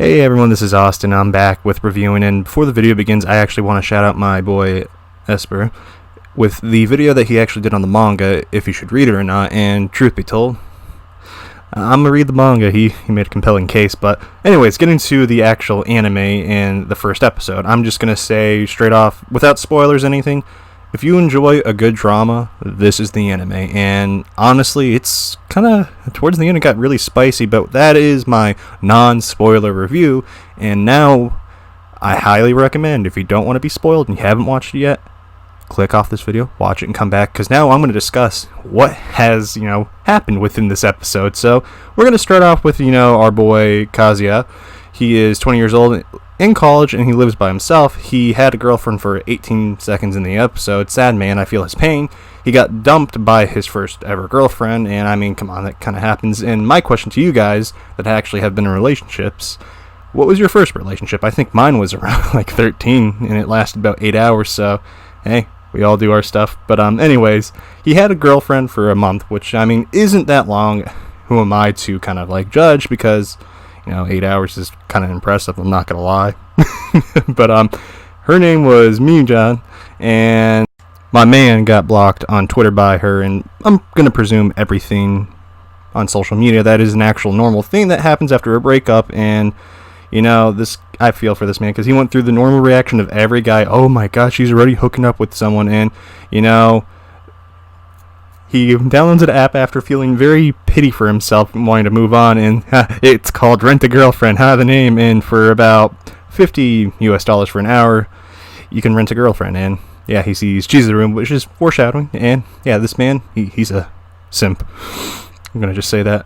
Hey everyone, this is Austin. I'm back with reviewing, and before the video begins, I actually want to shout out my boy Esper with the video that he actually did on the manga, if you should read it or not. And truth be told, I'm gonna read the manga. He made a compelling case. But anyways, getting to the actual anime and the first episode, I'm just gonna say straight off, without spoilers or anything, if you enjoy a good drama, this is the anime. And honestly, it's kind of, towards the end it got really spicy, but that is my non-spoiler review. And now, I highly recommend, if you don't want to be spoiled and you haven't watched it yet, click off this video, watch it, and come back, because now I'm going to discuss what has, happened within this episode. So, we're going to start off with, our boy Kazuya. He is 20 years old, in college, and he lives by himself. He had a girlfriend for 18 seconds in the episode. Sad man, I feel his pain. He got dumped by his first ever girlfriend, and I mean, come on, that kind of happens. And my question to you guys that actually have been in relationships, what was your first relationship? I think mine was around like 13, and it lasted about 8 hours, so hey, we all do our stuff. But anyways, he had a girlfriend for a month, which, I mean, isn't that long. Who am I to kind of like judge, because 8 hours is kind of impressive, I'm not going to lie. But her name was Miyujan, and my man got blocked on Twitter by her, and I'm going to presume everything on social media. That is an actual normal thing that happens after a breakup, and, this, I feel for this man, because he went through the normal reaction of every guy. Oh my gosh, she's already hooking up with someone, and, he downloads an app after feeling very pity for himself and wanting to move on, and it's called Rent a Girlfriend, the name, and for about $50 US for an hour, you can rent a girlfriend. And yeah, he sees Chizuru, which is foreshadowing, and yeah, this man, he's a simp. I'm gonna just say that.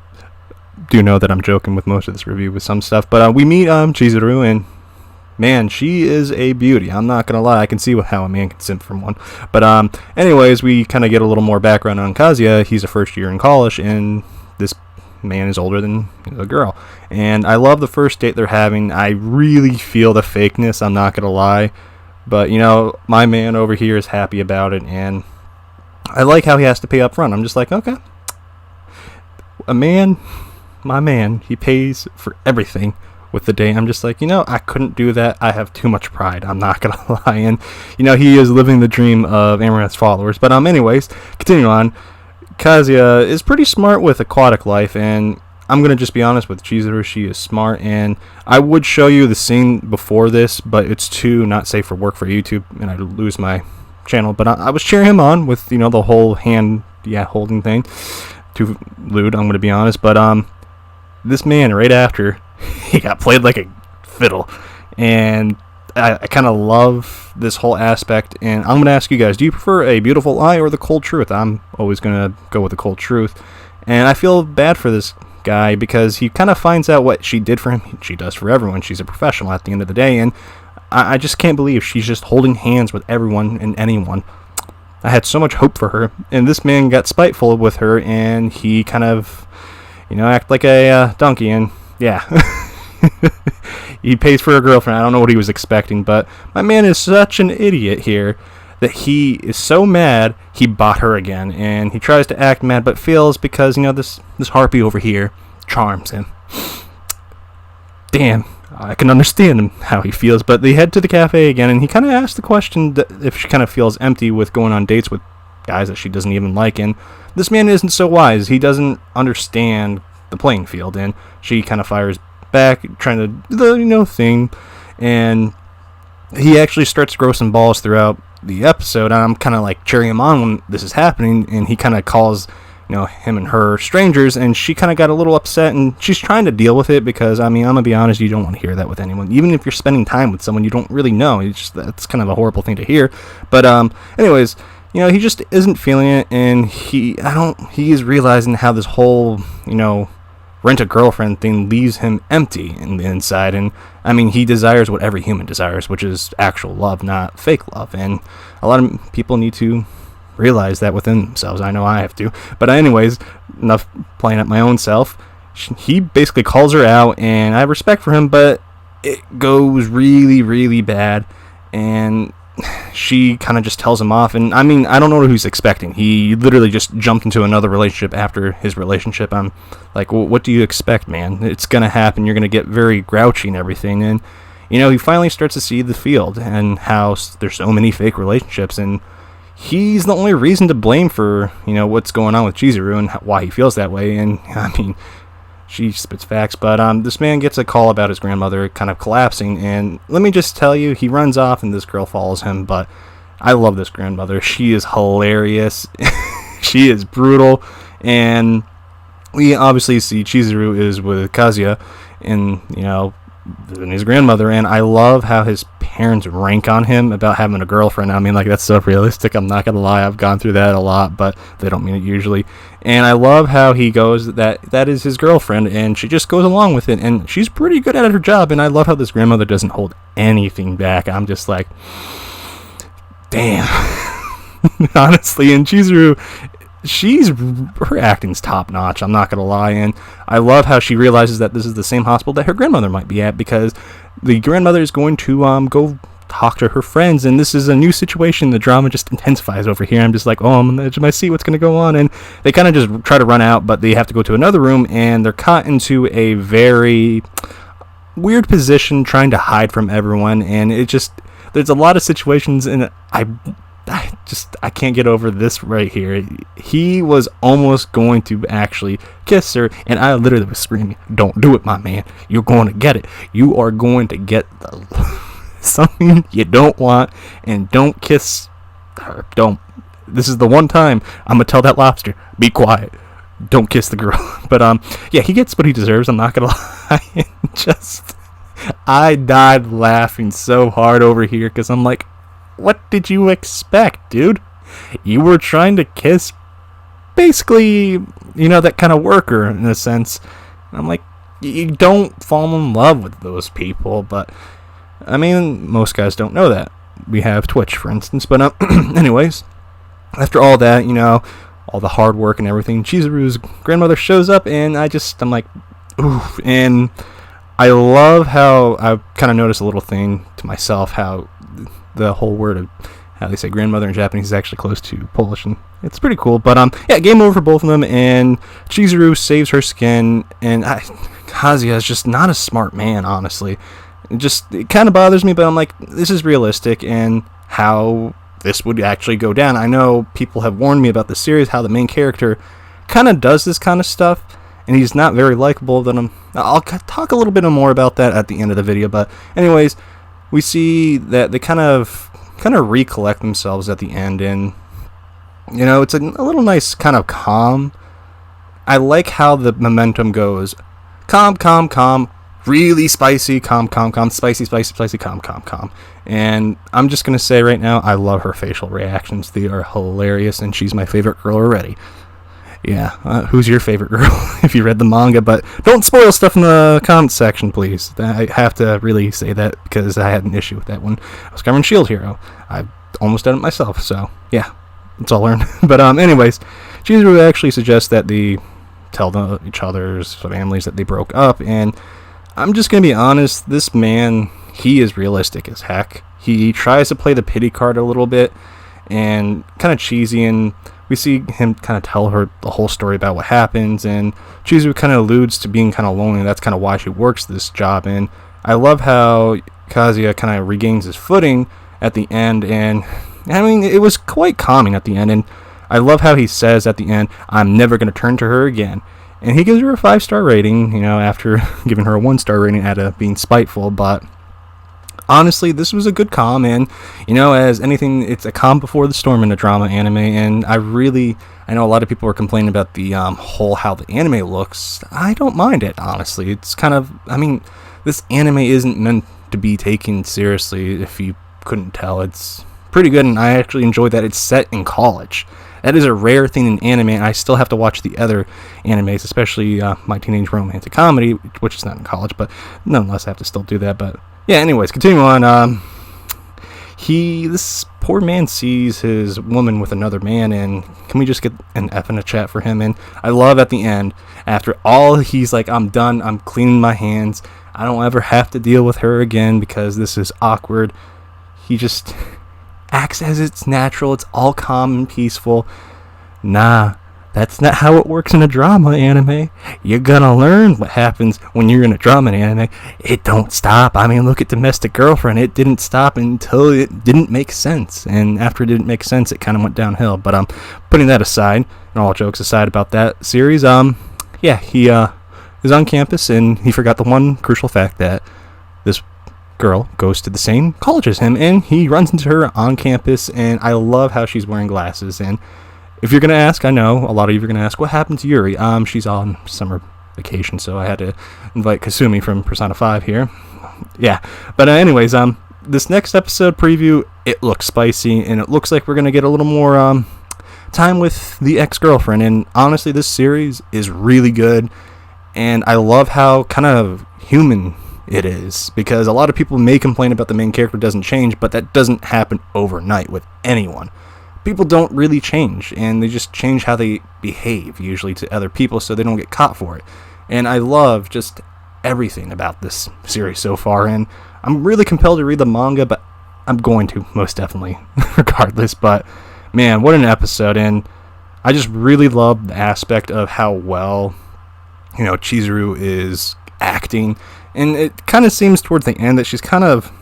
Do know that I'm joking with most of this review with some stuff, but we meet Chizuru, and man, she is a beauty. I'm not gonna lie, I can see how a man can simp from one. But anyways, we kind of get a little more background on Kazuya. He's a first year in college, and this man is older than the girl. And I love the first date they're having. I really feel the fakeness, I'm not gonna lie. But my man over here is happy about it, and I like how he has to pay up front. I'm just like, okay, my man, he pays for everything with the day. I'm just like, I couldn't do that. I have too much pride, I'm not gonna lie. And he is living the dream of Amaranth's followers. But anyways, continuing on, Kazuya is pretty smart with aquatic life, and I'm gonna just be honest with Chizuru, she is smart. And I would show you the scene before this, but it's too not safe for work for YouTube, and I'd lose my channel. But I was cheering him on with the whole hand holding thing. Too lewd, I'm gonna be honest. But this man, right after, he got played like a fiddle, and I kind of love this whole aspect. And I'm going to ask you guys, do you prefer a beautiful lie or the cold truth? I'm always going to go with the cold truth, and I feel bad for this guy because he kind of finds out what she did for him. She does for everyone. She's a professional at the end of the day, and I just can't believe she's just holding hands with everyone and anyone. I had so much hope for her, and this man got spiteful with her, and he kind of, act like a donkey, and yeah. He pays for a girlfriend. I don't know what he was expecting, but my man is such an idiot here that he is so mad he bought her again, and he tries to act mad but fails because this harpy over here charms him. Damn, I can understand him how he feels. But they head to the cafe again, and he kind of asks the question if she kind of feels empty with going on dates with guys that she doesn't even like, and this man isn't so wise. He doesn't understand the playing field, and she kind of fires back, trying to do the thing, and he actually starts to grow some balls throughout the episode. And I'm kind of like cheering him on when this is happening, and he kind of calls him and her strangers, and she kind of got a little upset, and she's trying to deal with it because I'm gonna be honest, you don't want to hear that with anyone, even if you're spending time with someone you don't really know. That's kind of a horrible thing to hear. But anyways, he just isn't feeling it, and he is realizing how this whole rent a girlfriend thing leaves him empty in the inside. And he desires what every human desires, which is actual love, not fake love. And a lot of people need to realize that within themselves. I know I have to. But anyways, enough playing at my own self. He basically calls her out, and I have respect for him, but it goes really, really bad. And she kind of just tells him off, and I mean, I don't know what he's expecting. He literally just jumped into another relationship after his relationship. I'm like, well, what do you expect, man? It's gonna happen. You're gonna get very grouchy and everything, and he finally starts to see the field and how there's so many fake relationships, and he's the only reason to blame for what's going on with Chizuru and why he feels that way. And I mean, she spits facts, but this man gets a call about his grandmother kind of collapsing, and let me just tell you, he runs off and this girl follows him. But I love this grandmother. She is hilarious. She is brutal, and we obviously see Chizuru is with Kazuya and and his grandmother, and I love how his parents rank on him about having a girlfriend. I mean, like, that's so realistic. I'm not gonna lie, I've gone through that a lot, but they don't mean it usually. And I love how he goes that is his girlfriend, and she just goes along with it, and she's pretty good at her job. And I love how this grandmother doesn't hold anything back. I'm just like, damn. Honestly, and Chizuru, her acting's top notch, I'm not gonna lie. And I love how she realizes that this is the same hospital that her grandmother might be at, because the grandmother is going to go talk to her friends, and this is a new situation. The drama just intensifies over here. I'm just like, oh, I'm on the edge of my seat, what's gonna go on? And they kind of just try to run out, but they have to go to another room, and they're caught into a very weird position trying to hide from everyone. And there's a lot of situations, and I can't get over this right here. He was almost going to actually kiss her, and I literally was screaming, don't do it, my man. You're going to get it. You are going to get something you don't want, and don't kiss her. Don't. This is the one time I'm going to tell that lobster, be quiet. Don't kiss the girl. But, yeah, he gets what he deserves. I'm not going to lie. I died laughing so hard over here, because I'm like, what did you expect, dude? You were trying to kiss basically, that kind of worker in a sense. I'm like, you don't fall in love with those people. But I mean, most guys don't know that. We have Twitch, for instance. But anyways, after all that, all the hard work and everything, Chizuru's grandmother shows up, and I'm like, oof. And I love how I kind of noticed a little thing to myself, how the whole word of how they say grandmother in Japanese is actually close to Polish, and it's pretty cool. But yeah, game over for both of them, and Chizuru saves her skin, and Kazuya is just not a smart man, honestly. It kind of bothers me, but I'm like, this is realistic, and how this would actually go down. I know people have warned me about this series, how the main character kind of does this kind of stuff, and he's not very likable. I'll talk a little bit more about that at the end of the video. But anyways, we see that they kind of recollect themselves at the end, and it's a little nice kind of calm. I like how the momentum goes calm, really spicy, calm, spicy, calm. And I'm just gonna say right now, I love her facial reactions. They are hilarious, and she's my favorite girl already. Yeah, who's your favorite girl if you read the manga? But don't spoil stuff in the comments section, please. I have to really say that, because I had an issue with that one. I was covering Shield Hero. I almost done it myself, so yeah, it's all learned. But anyways, Chizuru actually suggests that they tell each other's families that they broke up, and I'm just gonna be honest, this man, he is realistic as heck. He tries to play the pity card a little bit, and kind of cheesy, and we see him kind of tell her the whole story about what happens, and Chizuru kind of alludes to being kind of lonely, and that's kind of why she works this job. And I love how Kazuya kind of regains his footing at the end, and I mean, it was quite calming at the end, and I love how he says at the end, I'm never going to turn to her again. And he gives her a 5-star rating, after giving her a 1-star rating out of being spiteful. But honestly, this was a good calm, and as anything, it's a calm before the storm in a drama anime. And I know a lot of people are complaining about the whole how the anime looks. I don't mind it, honestly. It's kind of, this anime isn't meant to be taken seriously. If you couldn't tell, it's pretty good, and I actually enjoy that it's set in college. That is a rare thing in anime, and I still have to watch the other animes, especially My Teenage Romantic Comedy, which is not in college, but nonetheless I have to still do that. But yeah, anyways, continue on. This poor man sees his woman with another man, and can we just get an F in the chat for him? And I love at the end, after all, he's like, I'm done, I'm cleaning my hands, I don't ever have to deal with her again because this is awkward. acts as it's natural, it's all calm and peaceful. Nah, that's not how it works in a drama anime. You're gonna learn what happens when you're in a drama anime. It don't stop. I mean, look at Domestic Girlfriend. It didn't stop until it didn't make sense. And after it didn't make sense, it kind of went downhill. But putting that aside, and all jokes aside about that series, yeah, he is on campus, and he forgot the one crucial fact that this girl goes to the same college as him, and he runs into her on campus, and I love how she's wearing glasses. And if you're going to ask, I know a lot of you are going to ask, what happened to Yuri? She's on summer vacation, so I had to invite Kasumi from Persona 5 here. Yeah, but anyways, this next episode preview, it looks spicy, and it looks like we're going to get a little more time with the ex-girlfriend, and honestly, this series is really good, and I love how kind of human it is, because a lot of people may complain about the main character doesn't change, but that doesn't happen overnight with anyone. People don't really change, and they just change how they behave, usually to other people, so they don't get caught for it. And I love just everything about this series so far, and I'm really compelled to read the manga, but I'm going to, most definitely, regardless. But, man, what an episode, and I just really love the aspect of how well, Chizuru is acting, and it kind of seems towards the end that she's kind of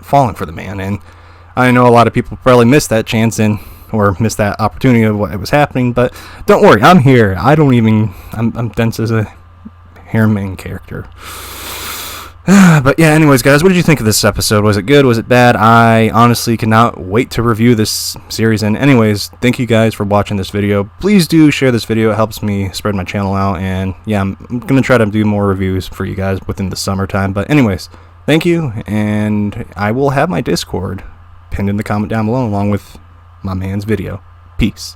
falling for the man, and I know a lot of people probably missed that chance or missed that opportunity of what was happening, but don't worry, I'm here. I'm dense as a hair main character. But yeah, anyways, guys, what did you think of this episode? Was it good? Was it bad? I honestly cannot wait to review this series. And anyways, thank you guys for watching this video. Please do share this video. It helps me spread my channel out. And yeah, I'm going to try to do more reviews for you guys within the summertime. But anyways, thank you. And I will have my Discord pinned in the comment down below along with my man's video. Peace.